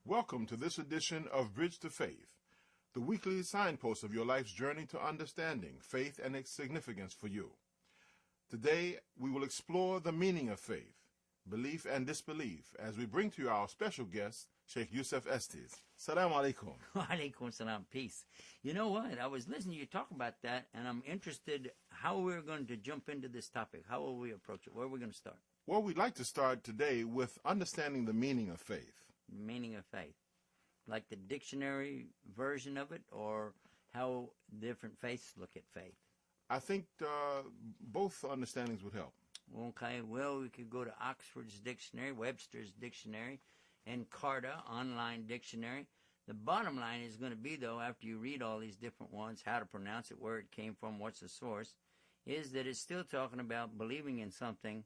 Welcome to this edition of Bridge to Faith, the weekly signpost of your life's journey to understanding faith and its significance for you. Today, we will explore the meaning of faith, belief and disbelief, as we bring to you our special guest, Sheikh Yusuf Estes. Salaam alaikum. Wa alaikum salam. Peace. You know what? I was listening to you talk about that, and I'm interested how we're going to jump into this topic. How will we approach it? Where are we going to start? Well, we'd like to start today with understanding the meaning of faith. Meaning of faith, like the dictionary version of it, or how different faiths look at faith? I think both understandings would help. Okay, well, we could go to Oxford's dictionary, Webster's dictionary, and Carta online dictionary. The bottom line is going to be, though, after you read all these different ones, how to pronounce it, where it came from, what's the source, is that it's still talking about believing in something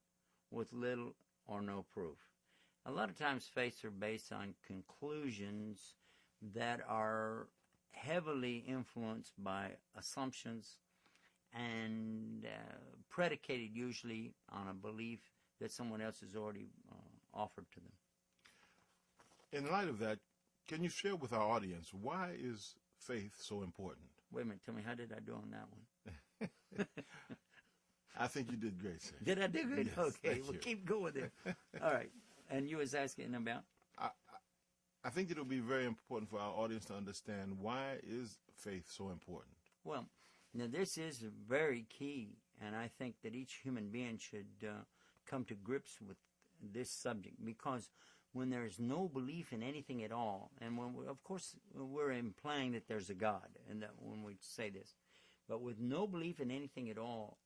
with little or no proof. A lot of times faiths are based on conclusions that are heavily influenced by assumptions and predicated usually on a belief that someone else has already offered to them. In light of that, can you share with our audience, why is faith so important? Wait a minute, tell me, how did I do on that one? I think you did great, sir. Did I do good? Yes, okay, well, keep going there. All right. And you was asking about? I think it will be very important for our audience to understand, why is faith so important? Well, now this is very key, and I think that each human being should come to grips with this subject, because when there's no belief in anything at all, and when of course we're implying that there's a God, and that when we say this, but with no belief in anything at all,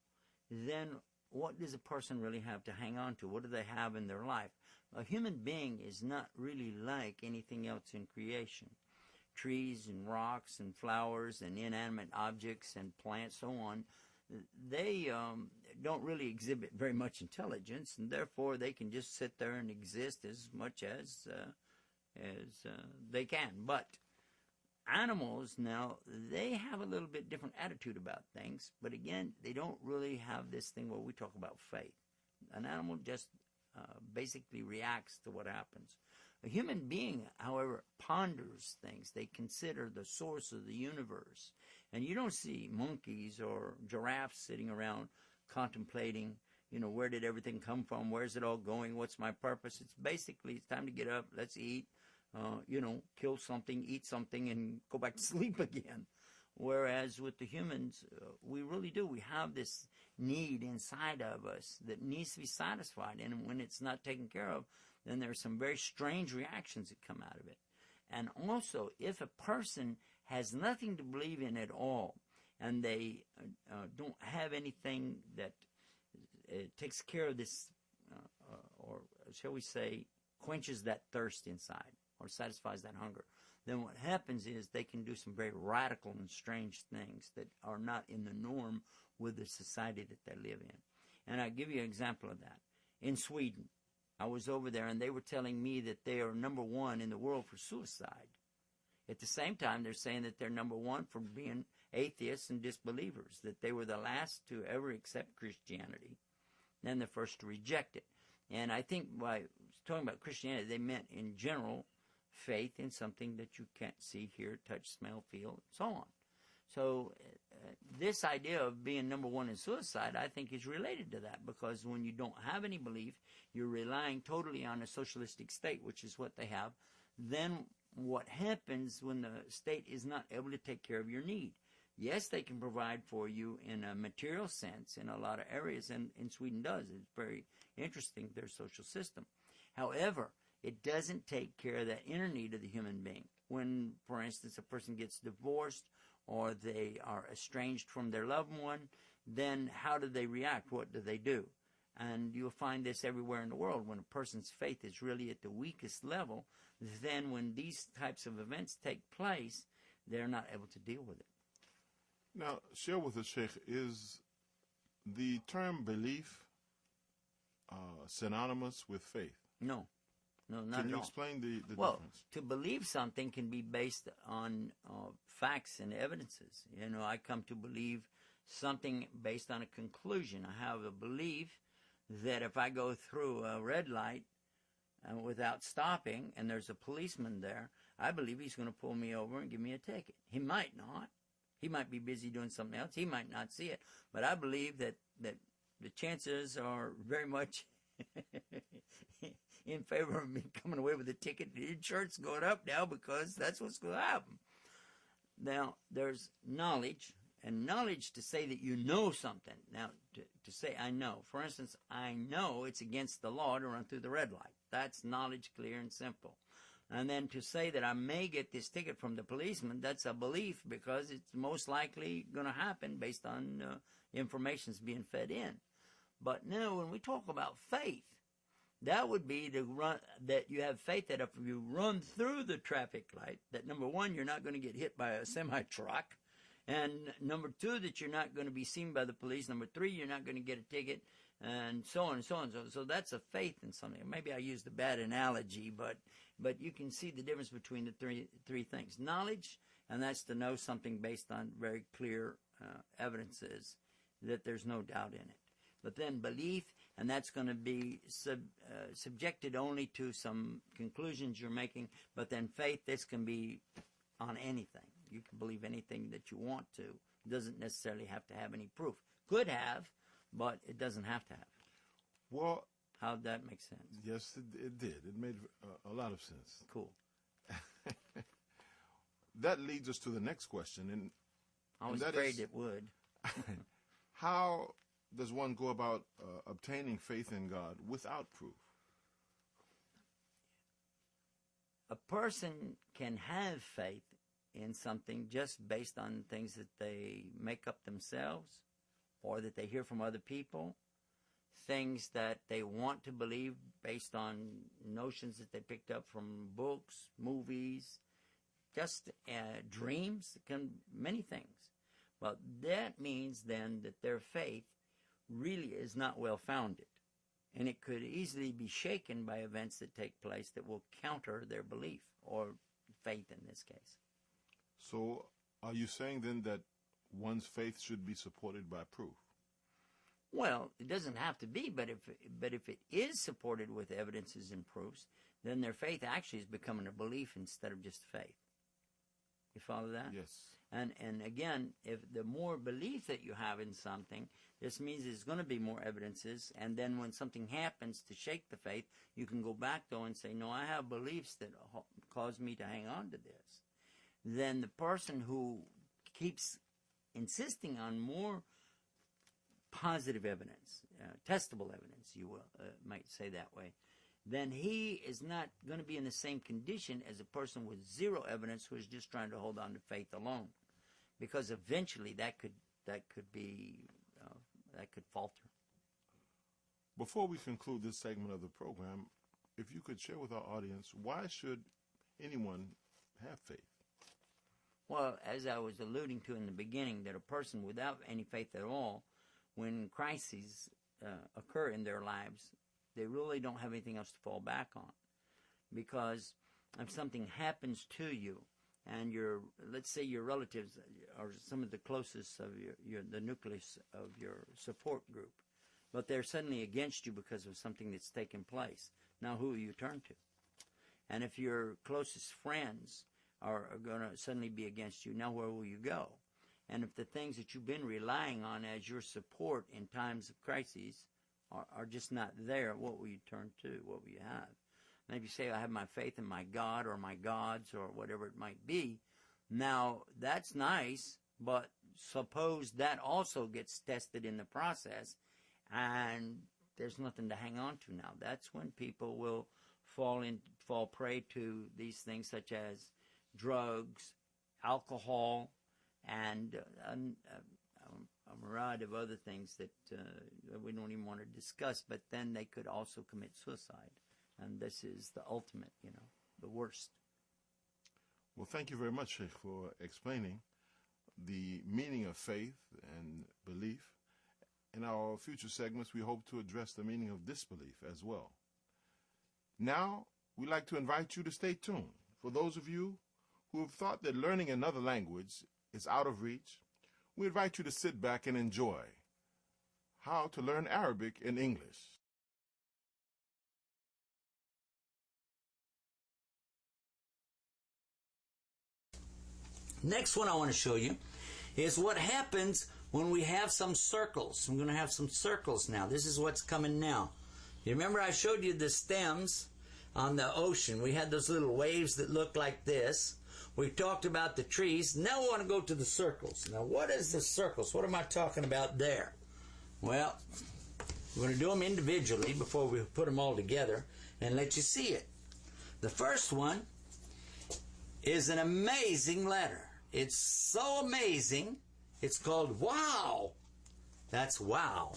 then what does a person really have to hang on to? What do they have in their life? A human being is not really like anything else in creation. Trees and rocks and flowers and inanimate objects and plants, so on, they don't really exhibit very much intelligence, and therefore they can just sit there and exist as much as they can. But animals, now, they have a little bit different attitude about things, but again, they don't really have this thing where we talk about faith. An animal just basically reacts to what happens. A human being, however, ponders things. They consider the source of the universe. And you don't see monkeys or giraffes sitting around contemplating, where did everything come from? Where's it all going? What's my purpose? It's basically, it's time to get up, let's eat, kill something, eat something, and go back to sleep again. Whereas with the humans, we really do. We have this need inside of us that needs to be satisfied. And when it's not taken care of, then there are some very strange reactions that come out of it. And also, if a person has nothing to believe in at all, and they don't have anything that takes care of this, or shall we say, quenches that thirst inside, or satisfies that hunger, then what happens is they can do some very radical and strange things that are not in the norm with the society that they live in. And I'll give you an example of that. In Sweden, I was over there, and they were telling me that they are number one in the world for suicide. At the same time, they're saying that they're number one for being atheists and disbelievers, that they were the last to ever accept Christianity, and the first to reject it. And I think by talking about Christianity, they meant in general faith in something that you can't see, hear, touch, smell, feel, and so on. So this idea of being number one in suicide, I think, is related to that, because when you don't have any belief, you're relying totally on a socialistic state, which is what they have. Then what happens when the state is not able to take care of your need? Yes, they can provide for you in a material sense in a lot of areas, and Sweden does. It's very interesting, their social system. However, it doesn't take care of that inner need of the human being. When, for instance, a person gets divorced or they are estranged from their loved one, then how do they react? What do they do? And you'll find this everywhere in the world. When a person's faith is really at the weakest level, then when these types of events take place, they're not able to deal with it. Now, share with us, Sheikh, is the term belief synonymous with faith? No. No, not at all. Can you explain the difference? Well, to believe something can be based on facts and evidences. I come to believe something based on a conclusion. I have a belief that if I go through a red light, without stopping, and there's a policeman there, I believe he's going to pull me over and give me a ticket. He might not. He might be busy doing something else. He might not see it. But I believe that the chances are very much in favor of me coming away with a ticket. The insurance going up now because that's what's going to happen. Now, there's knowledge, and knowledge to say that you know something. Now, to say I know. For instance, I know it's against the law to run through the red light. That's knowledge, clear and simple. And then to say that I may get this ticket from the policeman, that's a belief because it's most likely going to happen based on information's being fed in. But now when we talk about faith, that would be that you have faith that if you run through the traffic light, that number one, you're not going to get hit by a semi-truck. And number two, that you're not going to be seen by the police. Number three, you're not going to get a ticket, and so on and so on. So that's a faith in something. Maybe I used a bad analogy, but you can see the difference between the three things. Knowledge, and that's to know something based on very clear evidences that there's no doubt in it. But then belief, and that's going to be subjected only to some conclusions you're making. But then faith, this can be on anything. You can believe anything that you want to. It doesn't necessarily have to have any proof. Could have, but it doesn't have to have. Well, how'd that make sense? Yes, it did. It made a lot of sense. Cool. That leads us to the next question. And I was afraid it would. How does one go about obtaining faith in God without proof? A person can have faith in something just based on things that they make up themselves or that they hear from other people, things that they want to believe based on notions that they picked up from books, movies, just dreams, many things. Well, that means then that their faith really is not well-founded, and it could easily be shaken by events that take place that will counter their belief, or faith in this case. So are you saying then that one's faith should be supported by proof? Well, it doesn't have to be, but if it is supported with evidences and proofs, then their faith actually is becoming a belief instead of just faith. You follow that? Yes. And again, if the more belief that you have in something, this means there's going to be more evidences, and then when something happens to shake the faith, you can go back though and say, no, I have beliefs that cause me to hang on to this. Then the person who keeps insisting on more positive evidence, testable evidence, you will might say that way, then he is not going to be in the same condition as a person with zero evidence who is just trying to hold on to faith alone, because eventually that could falter. Before we conclude this segment of the program, if you could share with our audience, why should anyone have faith? Well, as I was alluding to in the beginning, that a person without any faith at all, when crises occur in their lives, they really don't have anything else to fall back on. Because if something happens to you, and let's say your relatives are some of the closest of the nucleus of your support group, but they're suddenly against you because of something that's taken place. Now who will you turn to? And if your closest friends are going to suddenly be against you, now where will you go? And if the things that you've been relying on as your support in times of crises are just not there, what will you turn to? What will you have? Maybe you say, I have my faith in my God or my gods or whatever it might be. Now, that's nice, but suppose that also gets tested in the process and there's nothing to hang on to now. That's when people will fall prey to these things such as drugs, alcohol, and a variety of other things that we don't even want to discuss, but then they could also commit suicide. And this is the ultimate, the worst. Well, thank you very much, Sheikh, for explaining the meaning of faith and belief. In our future segments, we hope to address the meaning of disbelief as well. Now, we'd like to invite you to stay tuned. For those of you who have thought that learning another language is out of reach, we invite you to sit back and enjoy how to learn Arabic in English. Next one I want to show you is what happens when we have some circles. I'm going to have some circles now. This is what's coming now. You remember I showed you the stems on the ocean. We had those little waves that looked like this. We talked about the trees. Now we want to go to the circles. Now what is the circles? What am I talking about there? Well, we're going to do them individually before we put them all together and let you see it. The first one is an amazing letter. It's so amazing, it's called wow. That's wow.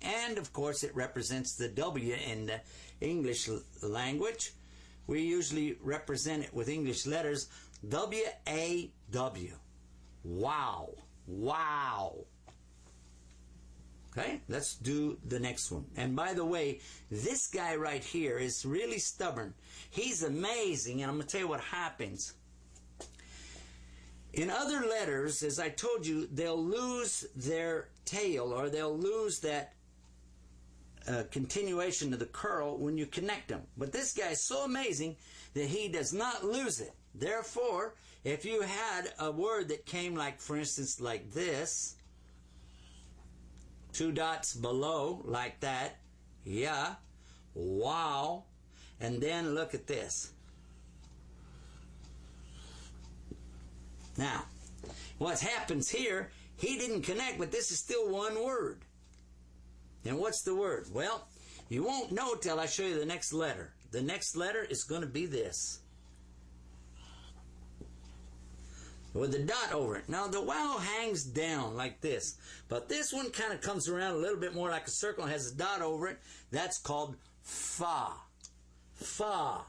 And of course it represents the W in the English language. We usually represent it with English letters, W-A-W. Wow. Wow. Okay, let's do the next one. And by the way, this guy right here is really stubborn. He's amazing, and I'm going to tell you what happens. In other letters, as I told you, they'll lose their tail, or they'll lose that continuation of the curl when you connect them. But this guy is so amazing that he does not lose it. Therefore, if you had a word that came like, for instance, like this, 2 dots below, like that, yeah, wow, and then look at this. Now, what happens here, he didn't connect, but this is still one word. And what's the word? Well, you won't know till I show you the next letter. The next letter is going to be this, with a dot over it. Now, the wow hangs down like this, but this one kind of comes around a little bit more like a circle and has a dot over it. That's called fa. Fa.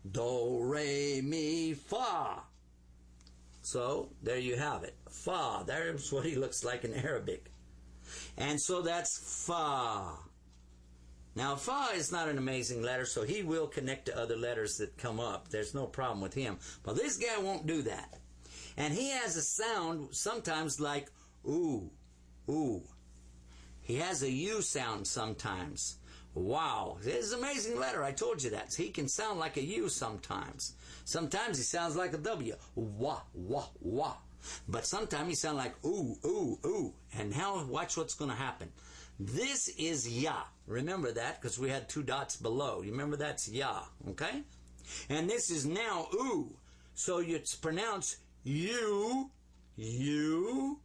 Do, re, mi, fa. So, there you have it. Fa. There's what he looks like in Arabic. And so that's fa. Now, fa is not an amazing letter, so he will connect to other letters that come up. There's no problem with him. But this guy won't do that. And he has a sound sometimes like ooh, ooh. He has a U sound sometimes. Wow. It's an amazing letter. I told you that. He can sound like a U sometimes. Sometimes he sounds like a W. Wah, wah, wah. But sometimes he sounds like ooh, ooh, ooh. And now watch what's going to happen. This is ya. Remember that because we had 2 dots below. You remember that's ya. Okay? And this is now ooh. So it's pronounced you, you,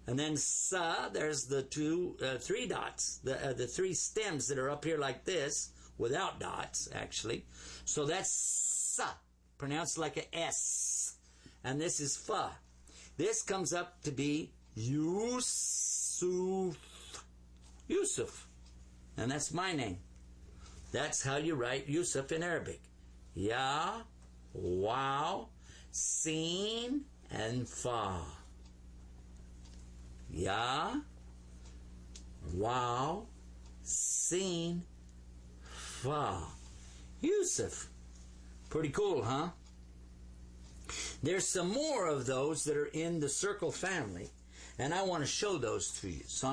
and then sa, there's the 3 dots, the 3 stems that are up here like this, without dots, actually. So that's sa, pronounced like a S. And this is fa. This comes up to be Yusuf. Yusuf. And that's my name. That's how you write Yusuf in Arabic. Ya, wow, Sin, and Fa. Ya, wow, Sin, Fa. Yusuf. Pretty cool, huh? There's some more of those that are in the circle family, and I want to show those to you. So